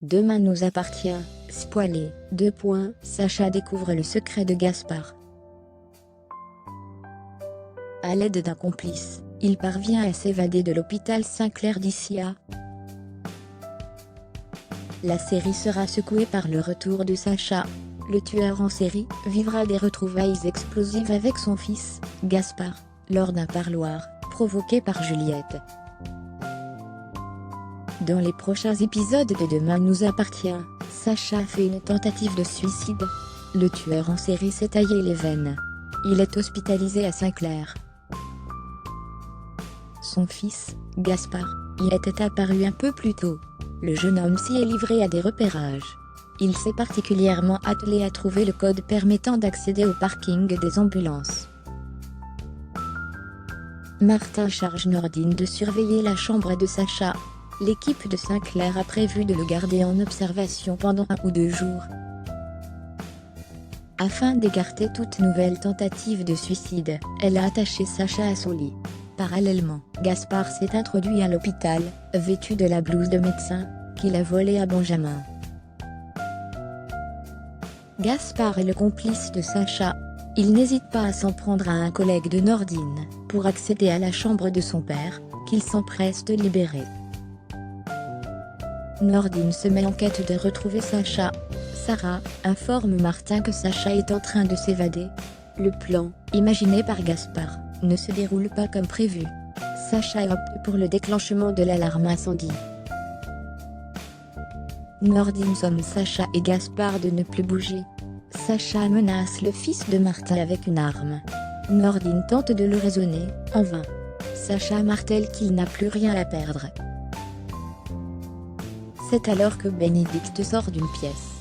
Demain nous appartient, spoilé, Sacha découvre le secret de Gaspard. À l'aide d'un complice, il parvient à s'évader de l'hôpital Saint-Clair d'Issia. La série sera secouée par le retour de Sacha. Le tueur en série vivra des retrouvailles explosives avec son fils, Gaspard, lors d'un parloir, provoqué par Juliette. Dans les prochains épisodes de Demain nous appartient, Sacha fait une tentative de suicide. Le tueur en série s'est taillé les veines. Il est hospitalisé à Saint-Clair. Son fils, Gaspard, y était apparu un peu plus tôt. Le jeune homme s'y est livré à des repérages. Il s'est particulièrement attelé à trouver le code permettant d'accéder au parking des ambulances. Martin charge Nordine de surveiller la chambre de Sacha. L'équipe de Saint-Clair a prévu de le garder en observation pendant 1 ou 2 jours. Afin d'écarter toute nouvelle tentative de suicide, elle a attaché Sacha à son lit. Parallèlement, Gaspard s'est introduit à l'hôpital, vêtu de la blouse de médecin, qu'il a volée à Benjamin. Gaspard est le complice de Sacha. Il n'hésite pas à s'en prendre à un collègue de Nordine, pour accéder à la chambre de son père, qu'il s'empresse de libérer. Nordine se met en quête de retrouver Sacha. Sarah informe Martin que Sacha est en train de s'évader. Le plan, imaginé par Gaspard, ne se déroule pas comme prévu. Sacha opte pour le déclenchement de l'alarme incendie. Nordine somme Sacha et Gaspard de ne plus bouger. Sacha menace le fils de Martin avec une arme. Nordine tente de le raisonner, en vain. Sacha martèle qu'il n'a plus rien à perdre. C'est alors que Bénédicte sort d'une pièce.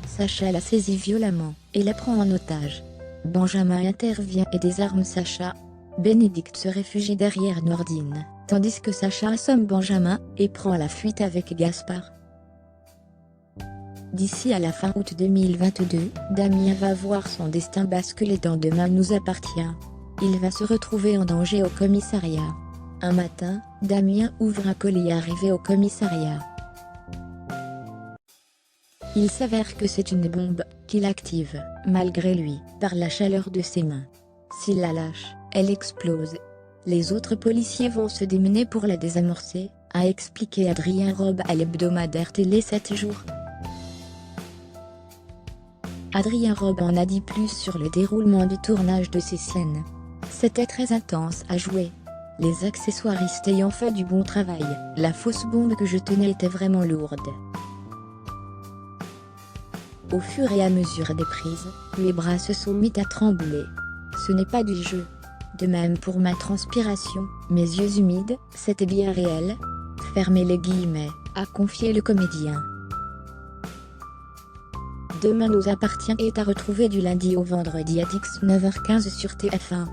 Sacha la saisit violemment, et la prend en otage. Benjamin intervient et désarme Sacha. Bénédicte se réfugie derrière Nordine, tandis que Sacha assomme Benjamin, et prend la fuite avec Gaspard. D'ici à la fin août 2022, Damien va voir son destin basculer dans Demain nous appartient. Il va se retrouver en danger au commissariat. Un matin, Damien ouvre un colis arrivé au commissariat. Il s'avère que c'est une bombe, qu'il active, malgré lui, par la chaleur de ses mains. S'il la lâche, elle explose. Les autres policiers vont se démener pour la désamorcer, a expliqué Adrien Robe à l'hebdomadaire Télé 7 jours. Adrien Robe en a dit plus sur le déroulement du tournage de ces scènes. C'était très intense à jouer. Les accessoiristes ayant fait du bon travail, la fausse bombe que je tenais était vraiment lourde. Au fur et à mesure des prises, mes bras se sont mis à trembler. Ce n'est pas du jeu. De même pour ma transpiration, mes yeux humides, c'était bien réel. Fermez les guillemets, a confié le comédien. Demain nous appartient est à retrouver du lundi au vendredi à 9h15 sur TF1.